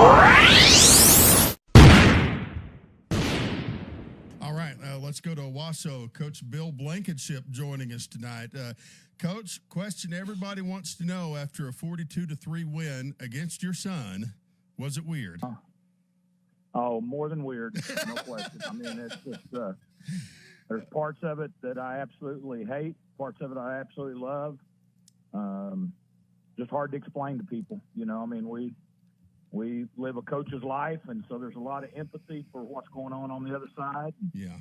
All right, let's go to Owasso. Coach Bill Blankenship joining us tonight. Coach, question everybody wants to know after a 42-3 win against your son, was it weird? Oh, more than weird, no question. I mean, it's just there's parts of it that I absolutely hate, parts of it I absolutely love. Just hard to explain to people. You know, I mean, we live a coach's life, and so there's a lot of empathy for what's going on the other side. Yeah.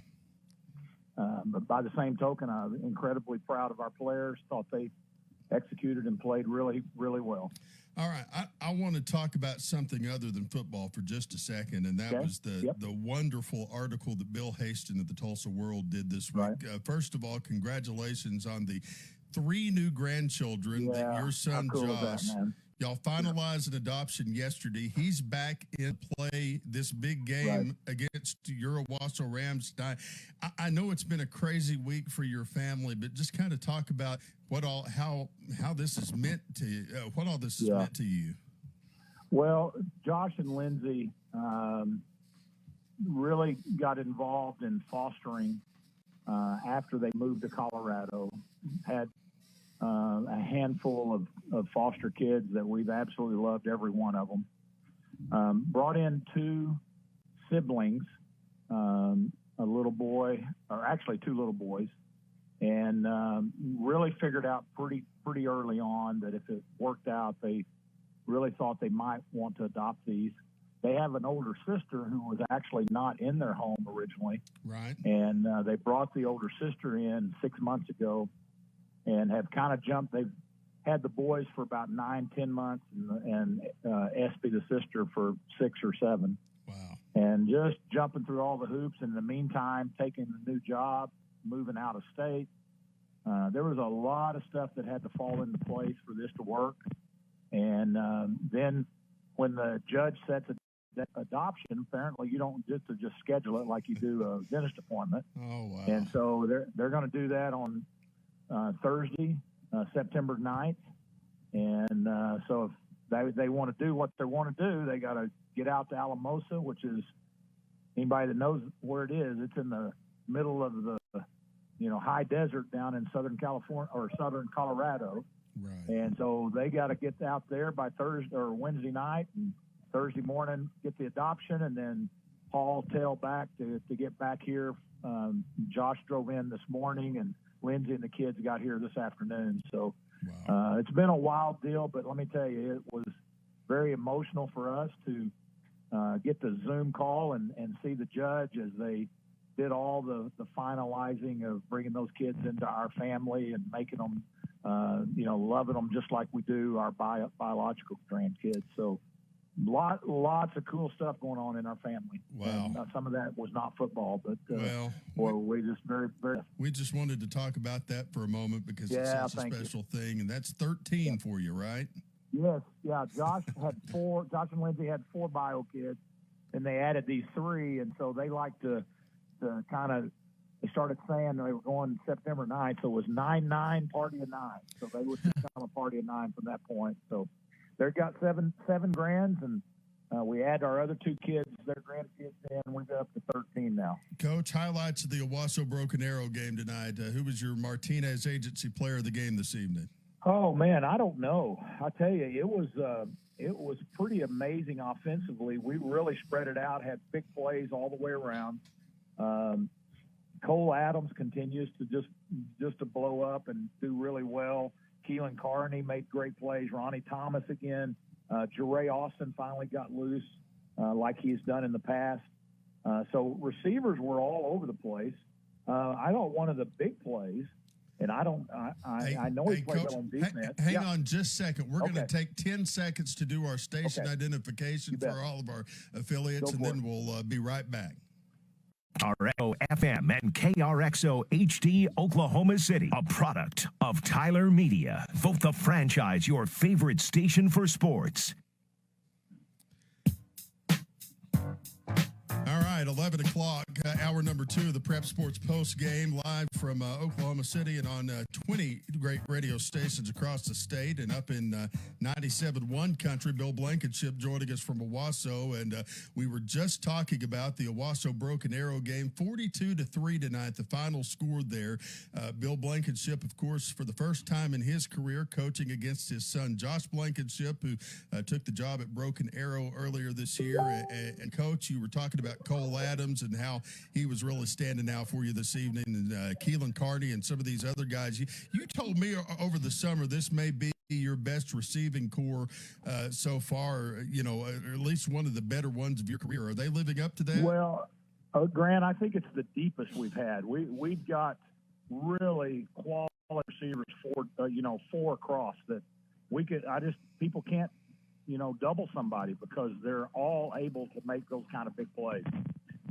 But by the same token, I'm incredibly proud of our players. Thought they executed and played really, really well. All right, I want to talk about something other than football for just a second, and that was the wonderful article that Bill Haston of the Tulsa World did this week. Right. First of all, congratulations on the 3 new grandchildren that your son Josh. Y'all finalized an adoption yesterday. He's back in play this big game against your Owasso Rams tonight. I know it's been a crazy week for your family, but just kind of talk about how this is meant to what all this is meant to you. Well, Josh and Lindsay really got involved in fostering after they moved to Colorado. Had a handful of foster kids that we've absolutely loved, every one of them. Brought in 2 siblings, a little boy, or actually 2 little boys, and really figured out pretty early on that if it worked out, they really thought they might want to adopt these. They have an older sister who was actually not in their home originally. Right. And they brought the older sister in 6 months ago, and have kind of jumped. They've had the boys for about 9-10 months, and Espy, the sister, for 6 or 7. Wow. And just jumping through all the hoops. In the meantime, taking the new job, moving out of state. There was a lot of stuff that had to fall into place for this to work. And then when the judge sets adoption, apparently you don't get to just schedule it like you do a dentist appointment. Oh, wow. And so they're going to do that on Thursday, September 9th. And so if they want to do what they want to do, they got to get out to Alamosa, which is, anybody that knows where it is, it's in the middle of the, high desert down in Southern California or Southern Colorado. Right. And so they got to get out there by Thursday or Wednesday night, and Thursday morning get the adoption, and then haul tail back to get back here. Josh drove in this morning, and Lindsay and the kids got here this afternoon. So it's been a wild deal, but let me tell you, it was very emotional for us to get the Zoom call and see the judge as they did all the finalizing of bringing those kids into our family and making them, loving them just like we do our biological grandkids. So lots of cool stuff going on in our family. Wow. And, some of that was not football, but we just very. We just wanted to talk about that for a moment because it's such a special thing, and that's 13 for you, right? Yes, yeah. Josh and Lindsay had 4 bio kids, and they added these 3, and so they like to kind of. They started saying they were going September 9th, so it was 9-9 party of 9. So they would become a party of 9 from that point. So they've got seven grands, and we add our other 2 kids, their grandkids, and we're up to 13 now. Coach, highlights of the Owasso Broken Arrow game tonight. Who was your Martinez Agency player of the game this evening? Oh man, I don't know. I tell you, it was pretty amazing offensively. We really spread it out, had big plays all the way around. Cole Adams continues to just to blow up and do really well. Keelan Carney made great plays. Ronnie Thomas again. Jeray Austin finally got loose like he's done in the past. So receivers were all over the place. I thought one of the big plays, and I know he played well on defense. Hang on just a second. We're going to take 10 seconds to do our station identification for all of our affiliates, and then we'll be right back. RXO FM and KRXO HD Oklahoma City, a product of Tyler Media. Vote the franchise your favorite station for sports. All right. right, 11 o'clock, hour number 2 of the Prep Sports Post Game, live from Oklahoma City and on 20 great radio stations across the state and up in 97.1 country. Bill Blankenship joining us from Owasso, and we were just talking about the Owasso Broken Arrow game, 42-3 tonight, the final score there. Bill Blankenship, of course, for the first time in his career, coaching against his son, Josh Blankenship, who took the job at Broken Arrow earlier this year. And Coach, you were talking about Cole Adams and how he was really standing out for you this evening, and Keelan Carney and some of these other guys. You told me over the summer this may be your best receiving core so far, or at least one of the better ones of your career. Are they living up to that? Well, Grant, I think it's the deepest we've had. We've got really quality receivers four across that we could. People can't double somebody because they're all able to make those kind of big plays.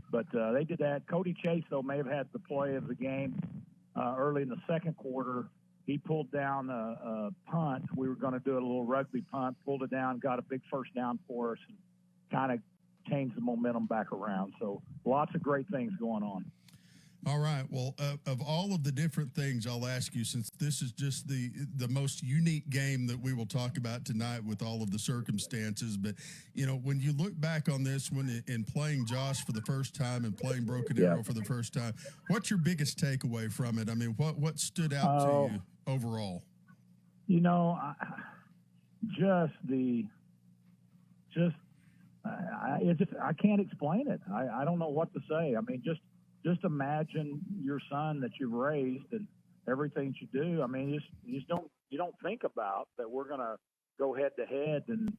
But they did that. Cody Chase, though, may have had the play of the game early in the second quarter. He pulled down a punt. We were going to do a little rugby punt, pulled it down, got a big first down for us, and kind of changed the momentum back around. So lots of great things going on. All right. Well, of all of the different things, I'll ask you, since this is just the most unique game that we will talk about tonight with all of the circumstances. But, when you look back on this one in playing Josh for the first time and playing Broken Arrow for the first time, what's your biggest takeaway from it? I mean, what stood out to you overall? I can't explain it. I don't know what to say. I mean, just imagine your son that you've raised and everything you do. I mean, you don't think about that we're going to go head to head and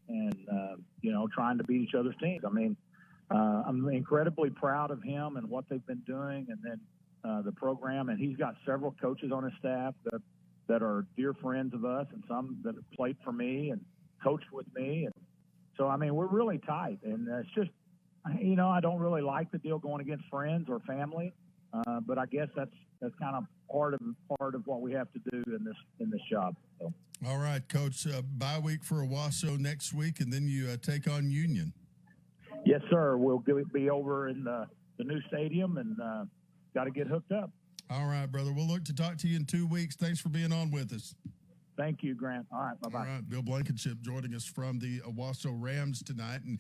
trying to beat each other's teams. I mean, I'm incredibly proud of him and what they've been doing, and then the program. And he's got several coaches on his staff that are dear friends of us, and some that have played for me and coached with me. And so, I mean, we're really tight, and it's just. I don't really like the deal going against friends or family, but I guess that's kind of part of what we have to do in this job. So. All right, Coach. Bye week for Owasso next week, and then you take on Union. Yes, sir. We'll be over in the new stadium, and got to get hooked up. All right, brother. We'll look to talk to you in 2 weeks. Thanks for being on with us. Thank you, Grant. All right, bye-bye. All right, Bill Blankenship joining us from the Owasso Rams tonight. And